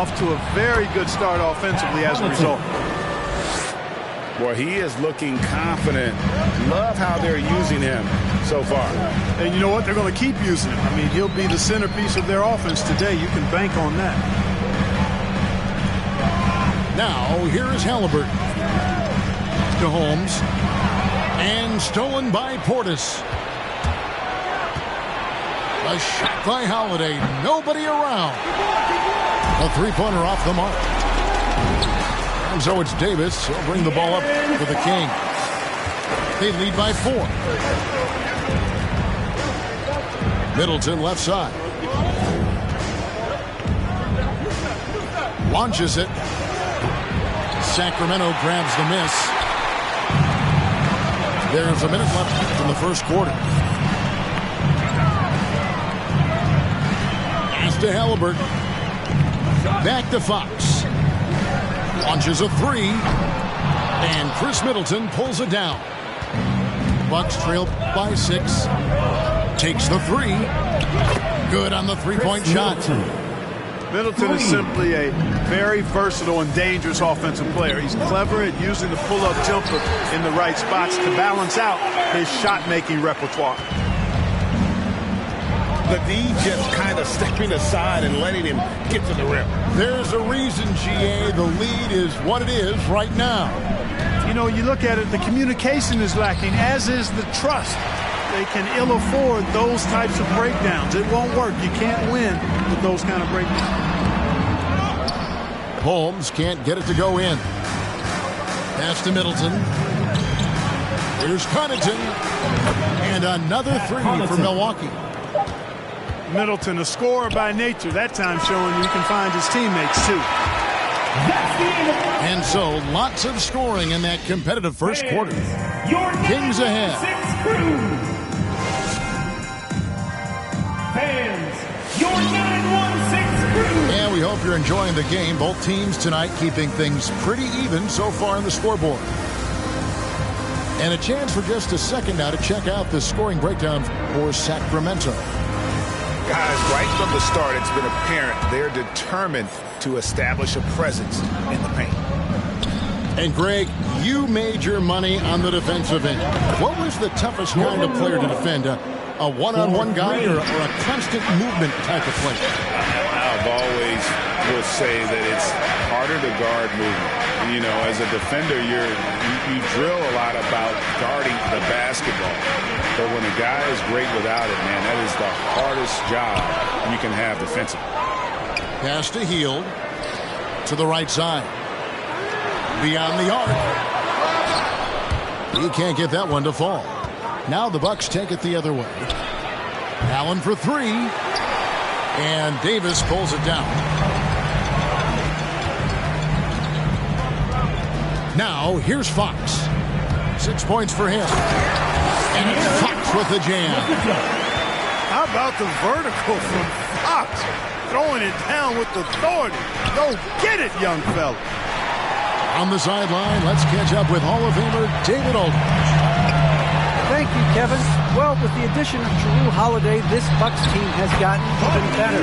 off to a very good start offensively as a result. Well, he is looking confident. Love how they're using him so far. And you know what? They're going to keep using him. I mean, he'll be the centerpiece of their offense today. You can bank on that. Now, here is Halliburton. To Holmes. And stolen by Portis. A shot by Holiday. Nobody around. A three-pointer off the mark. And so it's Davis. He'll bring the ball up for the Kings. They lead by 4. Middleton left side. Launches it. Sacramento grabs the miss. There's a minute left in the first quarter. Pass to Halliburton. Back to Fox. Launches a 3. And Chris Middleton pulls it down. Bucks trail by 6. Takes the 3. Good on the three-point shot. Middleton is simply a very versatile and dangerous offensive player. He's clever at using the pull-up jumper in the right spots to balance out his shot-making repertoire. The D just kind of stepping aside and letting him get to the rim. There's a reason, GA, the lead is what it is right now. You know, you look at it, the communication is lacking, as is the trust. They can ill afford those types of breakdowns. It won't work. You can't win with those kind of breakdowns. Holmes can't get it to go in. Pass to Middleton. Here's Connaughton. And another 3 for Milwaukee. Middleton, a scorer by nature, that time showing you can find his teammates too. And so lots of scoring in that competitive first quarter. Kings ahead. Fans, your 916 crew. And we hope you're enjoying the game. Both teams tonight keeping things pretty even so far on the scoreboard. And a chance for just a second now to check out the scoring breakdown for Sacramento. Guys, right from the start, it's been apparent they're determined to establish a presence in the paint. And Greg, you made your money on the defensive end. What was the toughest kind of player to defend? A one-on-one guy or a constant movement type of player? I've always will say that it's harder to guard movement. You know, as a defender, you drill a lot about guarding the basketball. But when a guy is great without it, man, that is the hardest job you can have defensively. Pass to Hield. To the right side. Beyond the arc. He can't get that one to fall. Now the Bucks take it the other way. Allen for 3. And Davis pulls it down. Now here's Fox. 6 points for him. And it's Fox with the jam. How about the vertical from Fox? Throwing it down with authority. Go get it, young fella. On the sideline, let's catch up with Hall of Famer David Aldridge. Thank you, Kevin. Well, with the addition of Jrue Holiday, this Bucks team has gotten even better.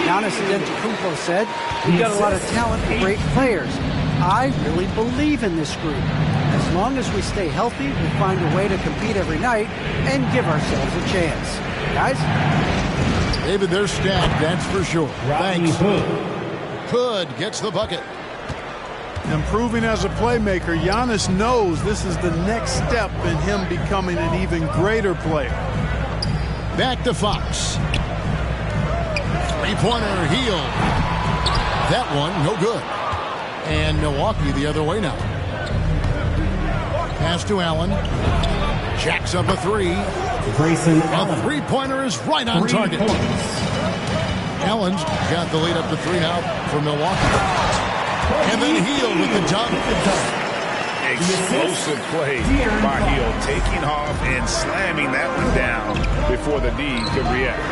Giannis Antetokounmpo said, "We've got a lot of talent and great players." I really believe in this group. As long as we stay healthy, we'll find a way to compete every night and give ourselves a chance. Guys? David, they're stacked, that's for sure. Thanks. Hood gets the bucket. Improving as a playmaker, Giannis knows this is the next step in him becoming an even greater player. Back to Fox. Three-pointer, Hield. That one, no good. And Milwaukee the other way now. Pass to Allen. Jacks up a 3. A three-pointer is right on target. Allen's got the lead up to 3 now for Milwaukee. And then Hield with the dunk. Explosive play by Hield, taking off and slamming that one down before the D could react.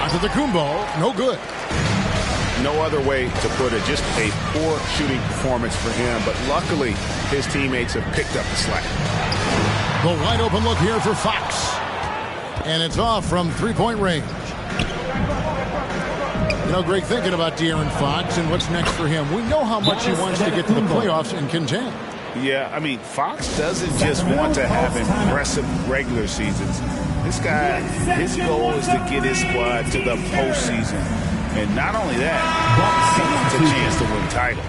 Antetokounmpo, no good. No other way to put it, just a poor shooting performance for him, but luckily his teammates have picked up the slack. The wide open look here for Fox. And it's off from three-point range. You know, Greg, thinking about De'Aaron Fox and what's next for him, we know how much he wants to get to the playoffs and contend. Yeah, I mean, Fox doesn't just want to have impressive regular seasons. This guy, his goal is to get his squad to the postseason. And not only that, he wants a chance to win titles.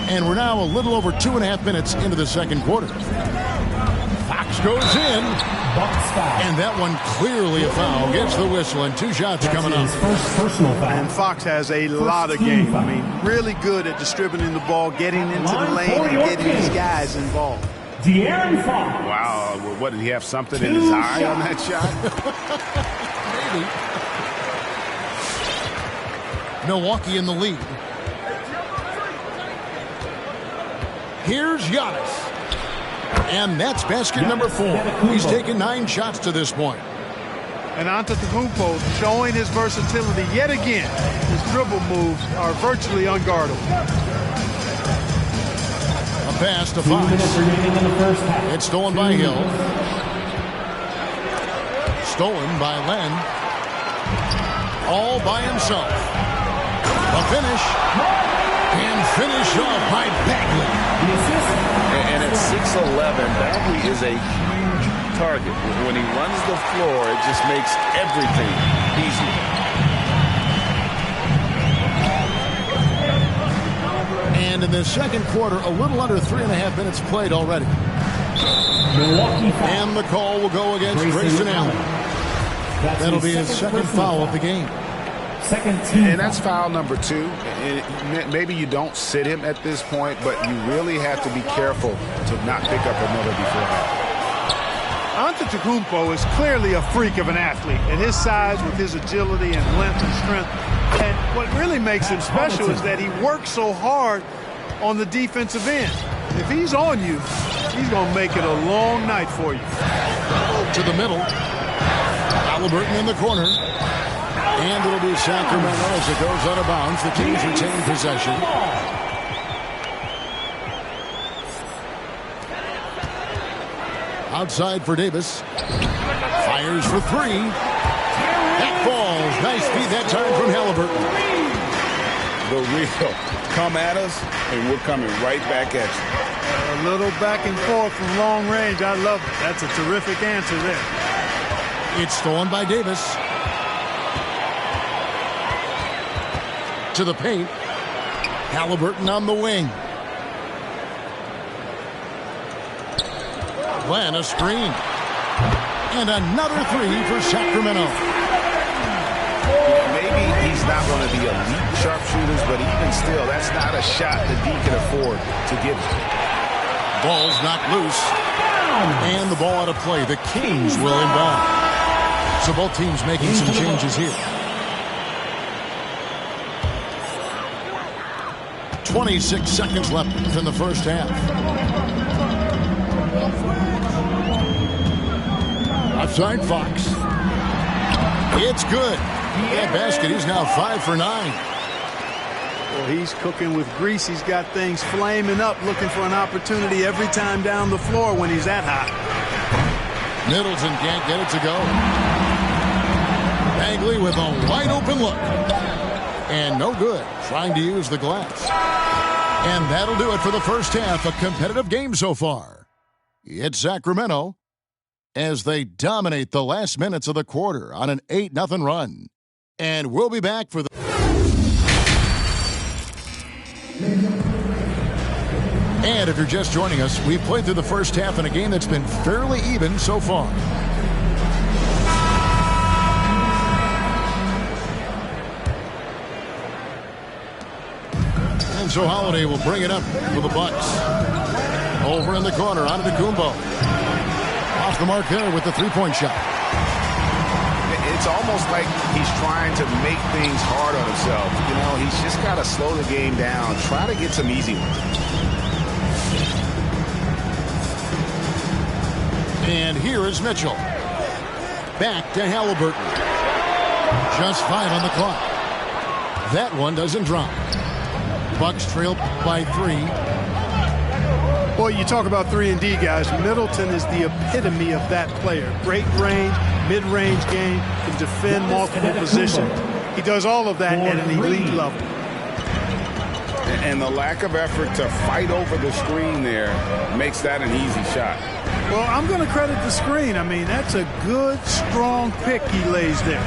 And we're now a little over 2.5 minutes into the second quarter. Fox goes in. And that one clearly a foul. Gets the whistle and 2 shots coming up. And Fox has a lot of game. I mean, really good at distributing the ball, getting into the lane, and getting these guys involved. De'Aaron Fox. Wow, what, did he have something in his eye on that shot? Maybe. Milwaukee in the lead. Here's Giannis. And that's basket number 4. He's taken 9 shots to this point. And Antetokounmpo showing his versatility yet again. His dribble moves are virtually unguardable. A pass to Fox. It's stolen by Hill. Stolen by Len. All by himself. A finish. And finish off by Bagley. And at 6'11", Bagley is a huge target. When he runs the floor, it just makes everything easier. And in the second quarter, a little under 3.5 minutes played already. And the call will go against Grayson Allen. That'll be his second foul of the game. And that's foul number 2. And maybe you don't sit him at this point, but you really have to be careful to not pick up another before that. Antetokounmpo is clearly a freak of an athlete at his size, with his agility and length and strength. And what really makes him special is that he works so hard on the defensive end. If he's on you, he's going to make it a long night for you. To the middle. Halliburton in the corner. And it'll be Sacramento as it goes out of bounds. The teams retain possession. Outside for Davis. Fires for 3. That falls. Nice feed that time from Halliburton. The real come at us, and we're coming right back at you. A little back and forth from long range. I love it. That's a terrific answer there. It's stolen by Davis. To the paint. Halliburton on the wing. Glenn a screen. And another 3 for Sacramento. Maybe he's not one of the elite sharpshooters, but even still, that's not a shot that he can afford to give. Ball's knocked loose. And the ball out of play. The Kings will inbound. So both teams making some changes here. 26 seconds left in the first half. Outside Fox. It's good. That basket, he's now 5 for 9. Well, he's cooking with grease. He's got things flaming up, looking for an opportunity every time down the floor when he's that hot. Middleton can't get it to go. Bagley with a wide open look. And no good, trying to use the glass. And that'll do it for the first half. A competitive game so far. It's Sacramento as they dominate the last minutes of the quarter on an 8-0 run. And we'll be back for the... And if you're just joining us, we've played through the first half in a game that's been fairly even so far. And so Holiday will bring it up for the Bucks. Over in the corner, Antetokounmpo. Off the mark there with the three-point shot. It's almost like he's trying to make things hard on himself. You know, he's just got to slow the game down. Try to get some easy ones. And here is Mitchell. Back to Halliburton. Just 5 on the clock. That one doesn't drop. Bucks trail by 3. Boy, you talk about 3-and-D, guys. Middleton is the epitome of that player. Great range, mid-range game, can defend multiple positions. He does all of that at an elite level. And the lack of effort to fight over the screen there makes that an easy shot. Well, I'm going to credit the screen. I mean, that's a good, strong pick he lays there.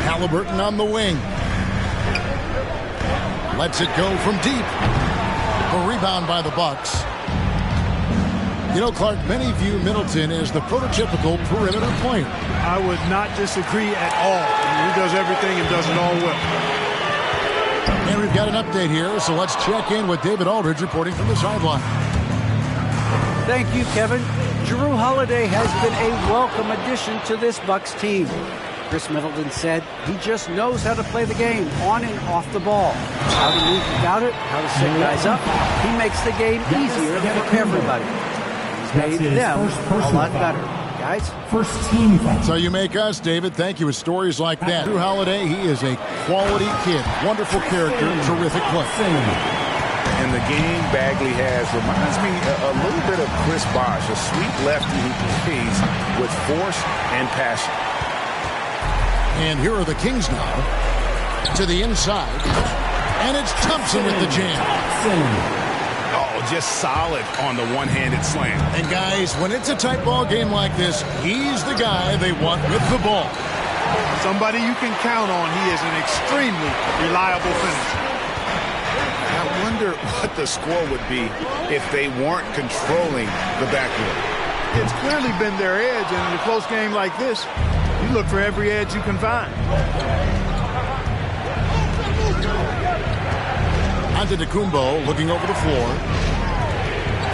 Halliburton on the wing. Lets it go from deep. A rebound by the Bucks. You know, Clark, many view Middleton as the prototypical perimeter player. I would not disagree at all. I mean, he does everything and does it all well. And we've got an update here, so let's check in with David Aldridge reporting from the sideline. Thank you, Kevin. Jrue Holiday has been a welcome addition to this Bucks team. Chris Middleton said he just knows how to play the game on and off the ball. How to move without it, how to set guys up. He makes the game easier for everybody. He's made them a lot better. Guys? First team foul. So you make us, David. Thank you with stories like that. Jrue Holiday, he is a quality kid. Wonderful character, terrific play. And the game Bagley has reminds me a little bit of Chris Bosh, a sweet lefty who plays with force and passion. And here are the Kings now. To the inside. And it's Thompson with the jam. Oh, just solid on the one-handed slam. And guys, when it's a tight ball game like this, he's the guy they want with the ball. Somebody you can count on. He is an extremely reliable finisher. I wonder what the score would be if they weren't controlling the backcourt. It's clearly been their edge, and in a close game like this, you look for every edge you can find. Antetokounmpo looking over the floor.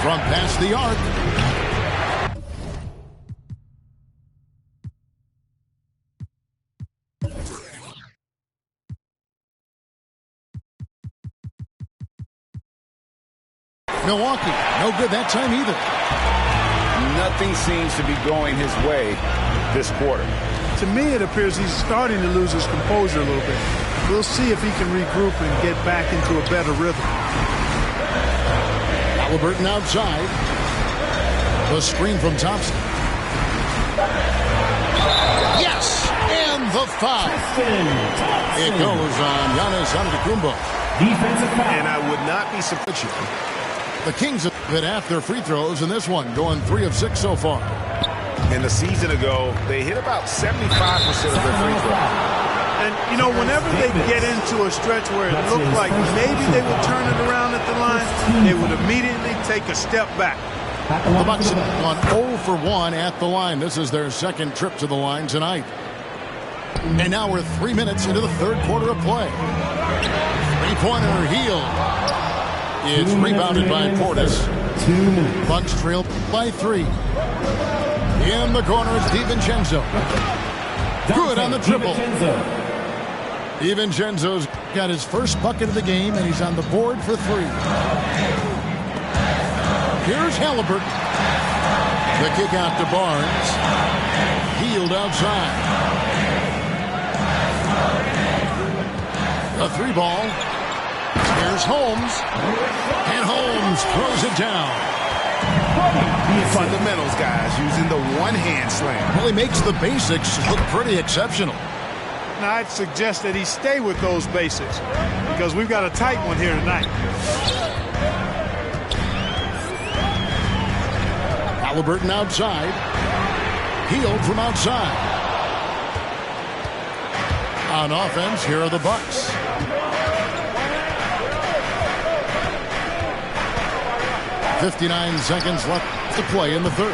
From past the arc. Milwaukee, no good that time either. Nothing seems to be going his way this quarter. To me, it appears he's starting to lose his composure a little bit. We'll see if he can regroup and get back into a better rhythm. Halliburton outside. The screen from Thompson. Yes! And the foul. It goes on Giannis Antetokounmpo. Defensive foul. And I would not be surprised. The Kings have been half their free throws in this one, going 3 of 6 so far. And a season ago, they hit about 75% of their free throws. And, you know, whenever they get into a stretch where it looked like maybe they would turn it around at the line, they would immediately take a step back. The Bucks have gone 0 for 1 at the line. This is their second trip to the line tonight. And now we're 3 minutes into the third quarter of play. Three-pointer Hield. It's rebounded by Portis. 2 minutes. Bucks trail by 3. In the corner, it's DiVincenzo. Good on the triple. DiVincenzo's got his first bucket of the game, and he's on the board for 3. Here's Halliburton. The kick out to Barnes. Hield outside. The 3 ball. Here's Holmes. And Holmes throws it down. Fundamentals, guys, using the one-hand slam. Well, he makes the basics look pretty exceptional. Now, I'd suggest that he stay with those basics because we've got a tight one here tonight. Halliburton outside. Hield from outside. On offense, here are the Bucks. .59 seconds left to play in the third.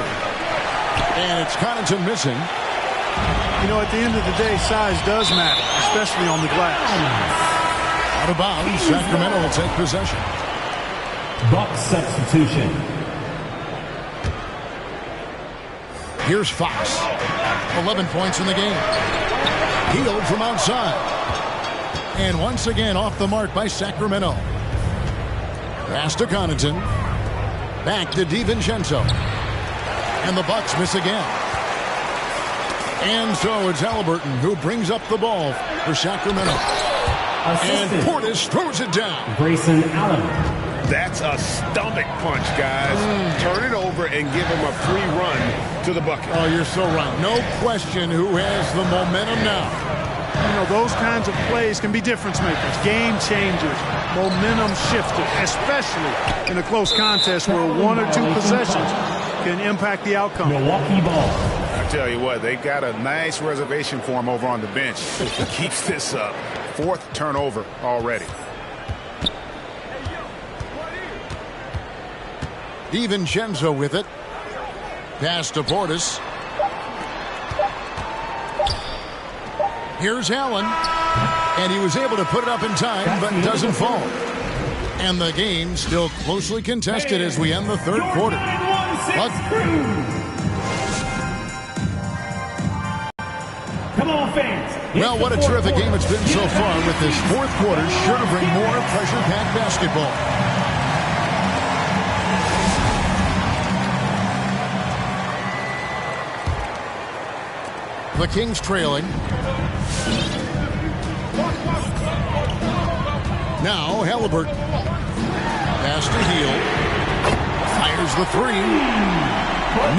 And it's Connaughton missing. You know, at the end of the day, size does matter, especially on the glass. Out of bounds, Sacramento will take possession. Bucks substitution. Here's Fox. 11 points in the game. Hield from outside. And once again off the mark by Sacramento. Pass to Connaughton. Back to DiVincenzo. And the Bucks miss again. And so it's Halliburton who brings up the ball for Sacramento. Assistant. And Portis throws it down. Grayson Allen. That's a stomach punch, guys. Turn it over and give him a free run to the bucket. Oh, you're so right. No question who has the momentum now. You know, those kinds of plays can be difference makers, game changers, momentum shifters, especially in a close contest where one or two possessions can impact the outcome. Milwaukee ball. I tell you what, they got a nice reservation for him over on the bench. He keeps this up. 4th turnover already. DiVincenzo with it. Pass to Portis. Here's Allen. And he was able to put it up in time, but doesn't fall. And the game still closely contested as we end the 3rd quarter. Come on, fans. Well, what a terrific game it's been so far, with this 4th quarter sure to bring more pressure-packed basketball. The Kings trailing. Now Halliburton. Pass to Hield. Fires the 3.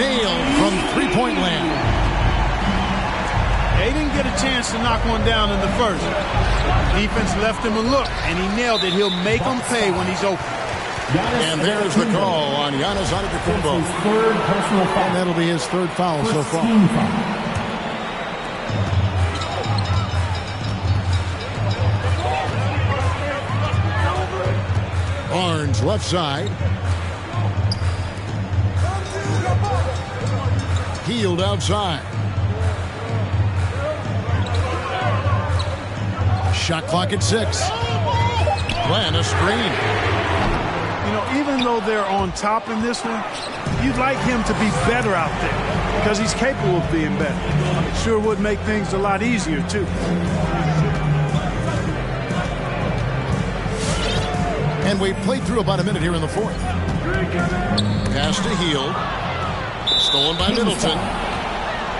Nailed from three-point land. They didn't get a chance to knock one down in the first. The defense left him a look, and he nailed it. He'll make them pay when he's open. And there's the call on Giannis Antetokounmpo. His 3rd personal foul. And that'll be his 3rd foul so First far. team foul. Barnes left side. Hield outside. Shot clock at 6. Glenn, a screen. You know, even though they're on top in this one, you'd like him to be better out there because he's capable of being better. It sure would make things a lot easier, too. And we've played through about a minute here in the 4th. Pass to Hield. Stolen by Middleton.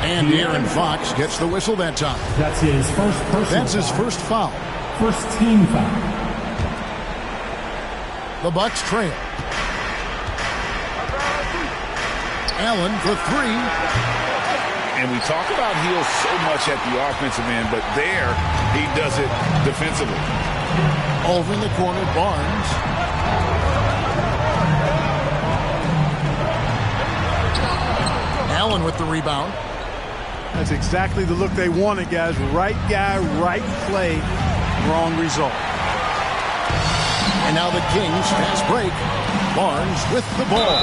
And De'Aaron Fox gets the whistle that time. That's his first personal That's his foul. first foul. First team foul. The Bucks trail. Allen for 3. And we talk about Hield so much at the offensive end, but there he does it defensively. Over in the corner, Barnes. Allen with the rebound. That's exactly the look they wanted, guys. Right guy, right play, wrong result. And now the Kings fast break. Barnes with the ball.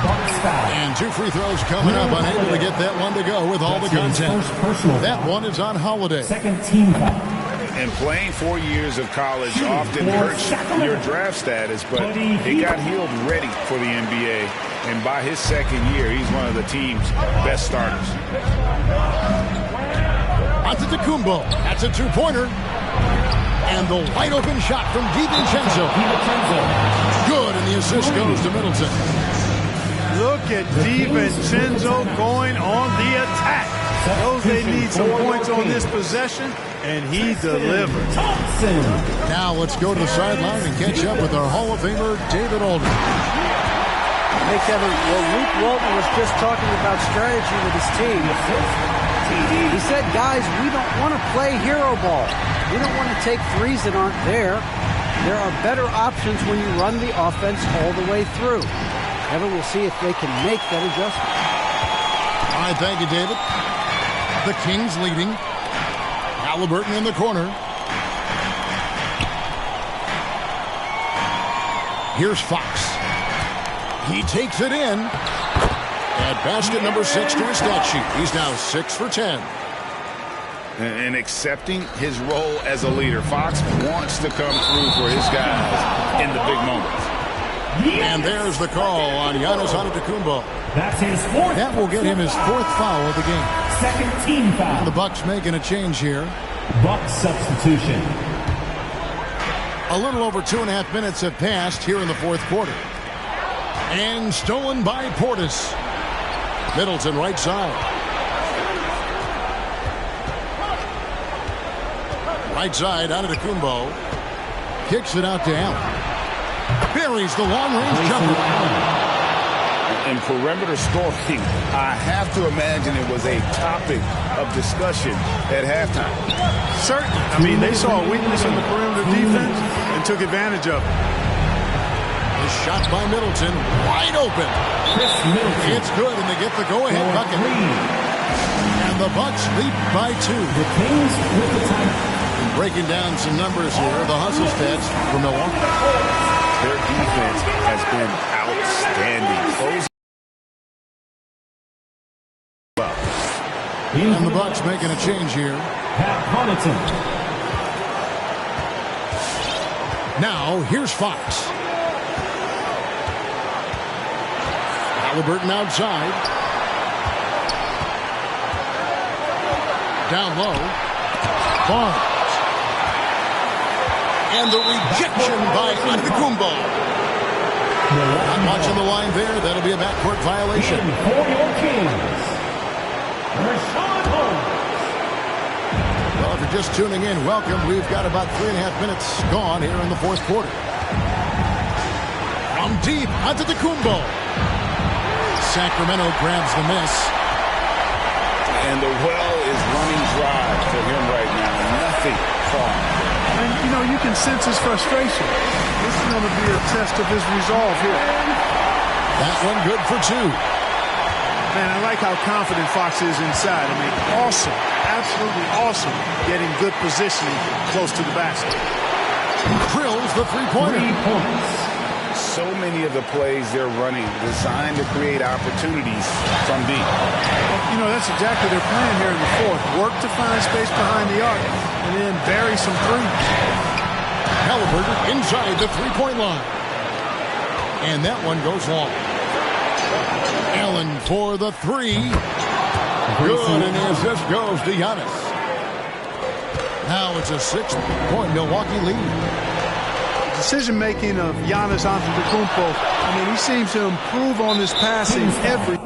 Bucks foul. And 2 free throws coming up, unable to get that one to go with all the That's his content. first personal That foul. one is on Holiday. Second team foul. And playing 4 years of college often hurts your draft status, but he got Hield ready for the NBA. And by his 2nd year, he's one of the team's best starters. Antetokounmpo. That's a 2-pointer. And the wide open shot from DiVincenzo. Good, and the assist goes to Middleton. Look at DiVincenzo going on the attack. Knows they need some points on this possession, and he delivered. Thompson. Now let's go to the sideline and catch up with our Hall of Famer, David Aldridge. Hey, Kevin, well, Luke Walton was just talking about strategy with his team. He said, guys, we don't want to play hero ball. We don't want to take threes that aren't there. There are better options when you run the offense all the way through. Kevin, we'll see if they can make that adjustment. All right, thank you, David. The Kings leading. Halliburton in the corner. Here's Fox. He takes it in. At basket number 6 to his stat sheet. He's now 6 for 10. And accepting his role as a leader. Fox wants to come through for his guys in the big moments. And there's the call on Giannis Antetokounmpo. That's his 4th. That will get him his 4th foul of the game. Second team foul. The Bucks making a change here. Bucks substitution. A little over 2.5 minutes have passed here in the 4th quarter. And stolen by Portis. Middleton right side. Right side, Antetokounmpo. Kicks it out to Allen. Buries the long-range jumper. In perimeter scoring, I have to imagine it was a topic of discussion at halftime. Certainly. I mean, they saw a weakness in the perimeter defense and took advantage of it. The shot by Middleton, wide open. Chris Middleton. It's good, and they get the go-ahead bucket. And the Bucks lead by 2. The Kings with the title. Breaking down some numbers here, the hustle stats for Milwaukee. Their defense has been outstanding. And the Bucks making a change here. Pat Connaughton. Now, here's Fox. Halliburton outside. Down low. Barnes. And the rejection by Antetokounmpo. Not watching the line there. That'll be a backcourt violation. For your Kings, Richaun Holmes. Well, if you're just tuning in, welcome. We've got about 3.5 minutes gone here in the fourth quarter. From deep, Antetokounmpo. Sacramento grabs the miss. And the well is running dry for him right now. Nothing falling. And, you know, you can sense his frustration. This is going to be a test of his resolve here. That one good for 2. Man, I like how confident Fox is inside. I mean, awesome, absolutely awesome, getting good positioning close to the basket. Drills the three-pointer. 3 points. So many of the plays they're running designed to create opportunities from deep. You know, that's exactly their plan here in the fourth. Work to find space behind the arc and then bury some threes. Halliburton inside the three-point line. And that one goes long. Allen for the 3. Good, and the assist goes to Giannis. Now it's a 6-point Milwaukee lead. Decision-making of Giannis Antetokounmpo, I mean, he seems to improve on his passing every